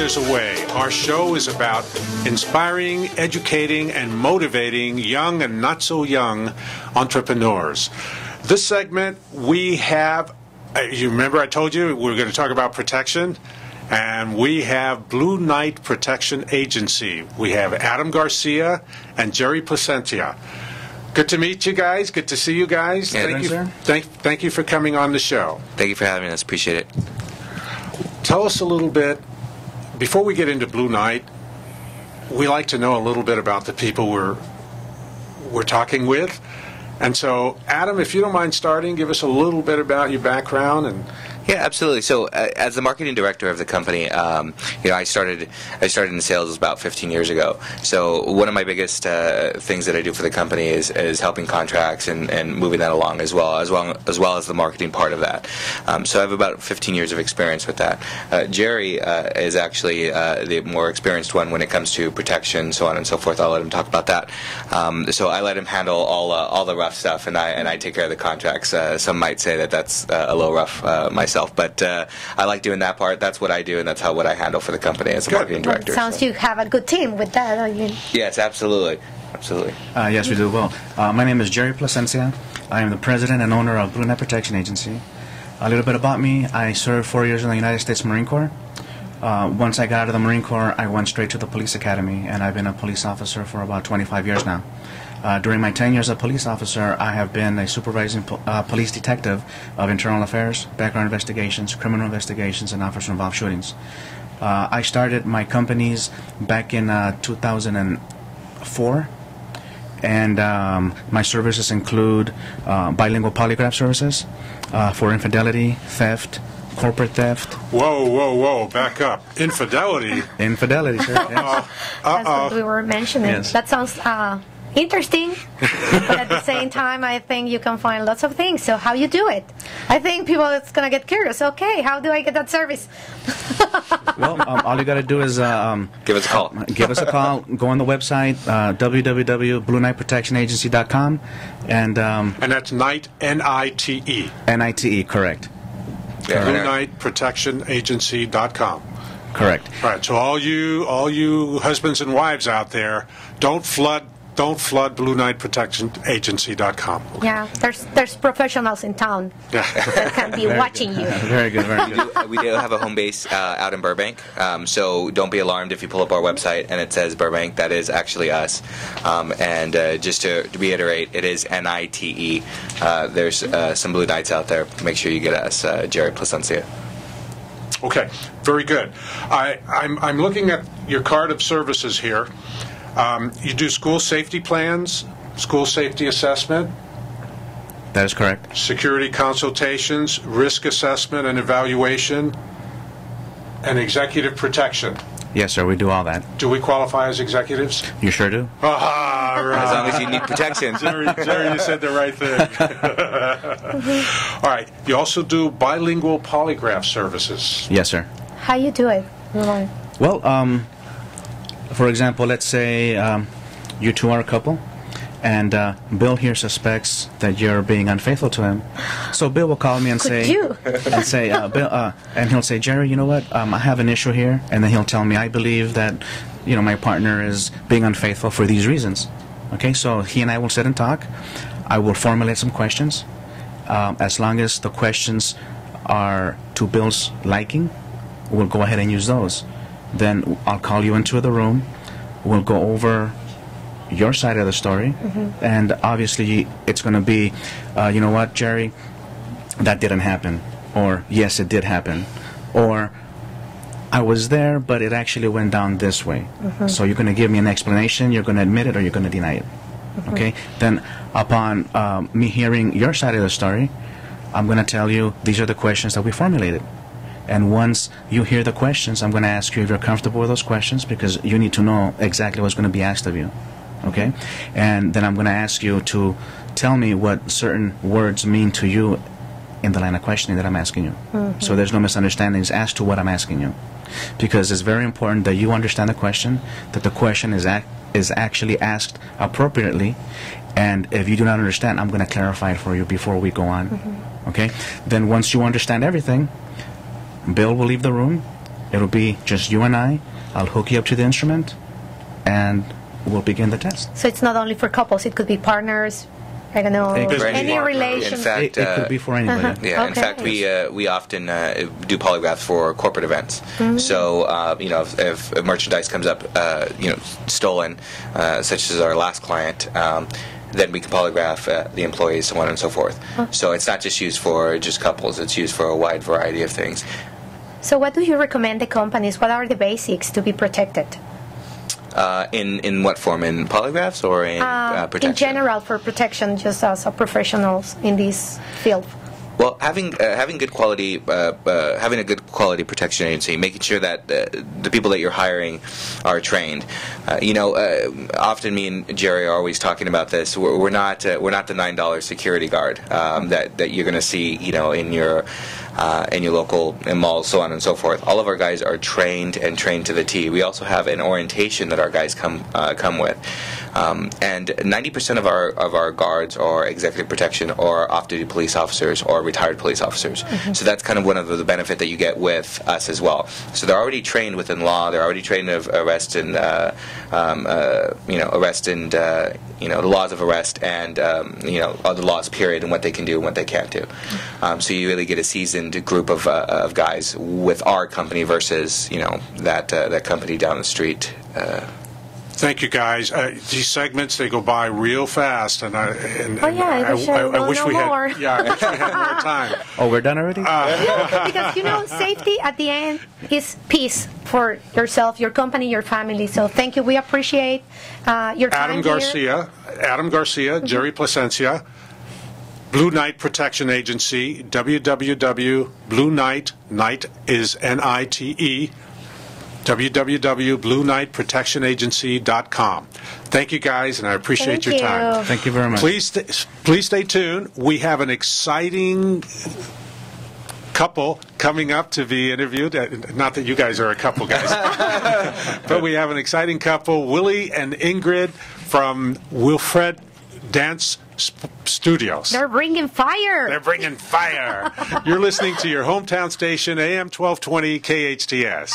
there's a way. Our show is about inspiring, educating, and motivating young and not so young entrepreneurs. This segment, we have, you remember I told you we were going to talk about protection? And we have Blue Nite Protection Agency. We have Adam Garcia and Jerry Placencia. Good to meet you guys. Good to see you guys. Yeah, thank you for coming on the show. Thank you for having us. Appreciate it. Tell us a little bit, before we get into Blue Nite, we like to know a little bit about the people we're talking with. And so, Adam, if you don't mind starting, give us a little bit about your background and... Yeah, absolutely. So, as the marketing director of the company, I started in sales about 15 years ago. So, one of my biggest things that I do for the company is helping contracts and moving that along as well as the marketing part of that. So, I have about 15 years of experience with that. Jerry is actually the more experienced one when it comes to protection, so on and so forth. I'll let him talk about that. So, I let him handle all the rough stuff, and I take care of the contracts. Some might say that that's a little rough myself. But I like doing that part. That's what I do, and that's what I handle for the company as a marketing director. Well, sounds you have a good team with that. Yes, absolutely. Absolutely. Yes, we do. Well, my name is Jerry Placencia. I am the president and owner of Blue Nite Protection Agency. A little bit about me. I served 4 years in the United States Marine Corps. Once I got out of the Marine Corps, I went straight to the police academy, and I've been a police officer for about 25 years now. During my 10 years as a police officer, I have been a supervising police detective of internal affairs, background investigations, criminal investigations, and officer-involved shootings. I started my companies back in 2004, and my services include bilingual polygraph services for infidelity, theft, corporate theft. Whoa, back up. Infidelity? Infidelity, sir, yes. That's what we were mentioning. Yes. That sounds interesting, but at the same time, I think you can find lots of things. So how you do it? I think people is going to get curious. Okay, how do I get that service? Well, all you got to do is give us a call. Give us a call. Go on the website, www.blueniteprotectionagency.com, and that's Nite, N-I-T-E. N-I-T-E, correct. Yeah, BlueNiteProtectionAgency.com. Correct. All right. So all you husbands and wives out there, don't flood BlueNiteProtectionAgency.com. Okay. Yeah, there's professionals in town that can be watching you. Very good, very good. We do have a home base out in Burbank, so don't be alarmed if you pull up our website and it says Burbank. That is actually us. And just to reiterate, it is N-I-T-E. There's some Blue Nites out there. Make sure you get us, Jerry Placencia. Okay, very good. I'm looking at your card of services here. You do school safety plans, school safety assessment. That is correct. Security consultations, risk assessment and evaluation, and executive protection. Yes, sir, we do all that. Do we qualify as executives? You sure do. Ah, right. As long as you need protection. Jerry, you said the right thing. All right. You also do bilingual polygraph services. Yes, sir. How you do it? Well, for example, let's say you two are a couple, and Bill here suspects that you're being unfaithful to him. So Bill will call me and say, Bill, and he'll say, Jerry, you know what? I have an issue here, and then he'll tell me, I believe that, my partner is being unfaithful for these reasons. Okay, so he and I will sit and talk. I will formulate some questions. As long as the questions are to Bill's liking, we'll go ahead and use those. Then I'll call you into the room. We'll go over your side of the story, and obviously it's going to be, you know what, Jerry, that didn't happen, or yes, it did happen, or I was there, but it actually went down this way. So you're going to give me an explanation, you're going to admit it, or you're going to deny it. Okay? Then upon me hearing your side of the story, I'm going to tell you these are the questions that we formulated. And once you hear the questions, I'm going to ask you if you're comfortable with those questions, because you need to know exactly what's going to be asked of you. Okay? And then I'm going to ask you to tell me what certain words mean to you in the line of questioning that I'm asking you. So there's no misunderstandings as to what I'm asking you. Because it's very important that you understand the question, that the question is actually asked appropriately, and if you do not understand, I'm going to clarify it for you before we go on. Okay? Then once you understand everything, Bill will leave the room, it'll be just you and I. I'll hook you up to the instrument, and we'll begin the test. So it's not only for couples; it could be partners. I don't know, It could be any partner. relation. In fact, It could be for anybody. Yeah, in Okay. fact, we often do polygraphs for corporate events. So if merchandise comes up, stolen, such as our last client, then we can polygraph the employees, so on and so forth. So it's not just used for just couples; it's used for a wide variety of things. So what do you recommend the companies? What are the basics to be protected? In what form? In polygraphs or in protection? In general, for protection, just as a professionals in this field. Well, having good quality, having a good quality protection agency, making sure that the people that you're hiring are trained. Often me and Jerry are always talking about this. We're not the $9 security guard that you're going to see, in your local malls, so on and so forth. All of our guys are trained to the T. We also have an orientation that our guys come with, and 90% of our guards are executive protection or off-duty police officers or retired police officers. So that's kind of one of the benefit that you get with us as well. So they're already trained within law. They're already trained of arrest and the laws of arrest and the laws period and what they can do and what they can't do. So you really get a seasoned group of guys with our company versus that company down the street. Thank you, guys. These segments, they go by real fast, and I wish we had more. I wish we had more time. Oh, we're done already? Because safety at the end is peace for yourself, your company, your family. So thank you. We appreciate your time Adam Garcia, Jerry Plasencia, Blue Nite Protection Agency, www.bluenite, Nite is Nite, www.blueniteprotectionagency.com. Thank you, guys, and I appreciate your time. Thank you very much. Please stay tuned. We have an exciting couple coming up to be interviewed. Not that you guys are a couple, guys. But we have an exciting couple, Willie and Ingrid from Wilfred Dance Studios. They're bringing fire. They're bringing fire. You're listening to your hometown station, AM 1220 KHTS.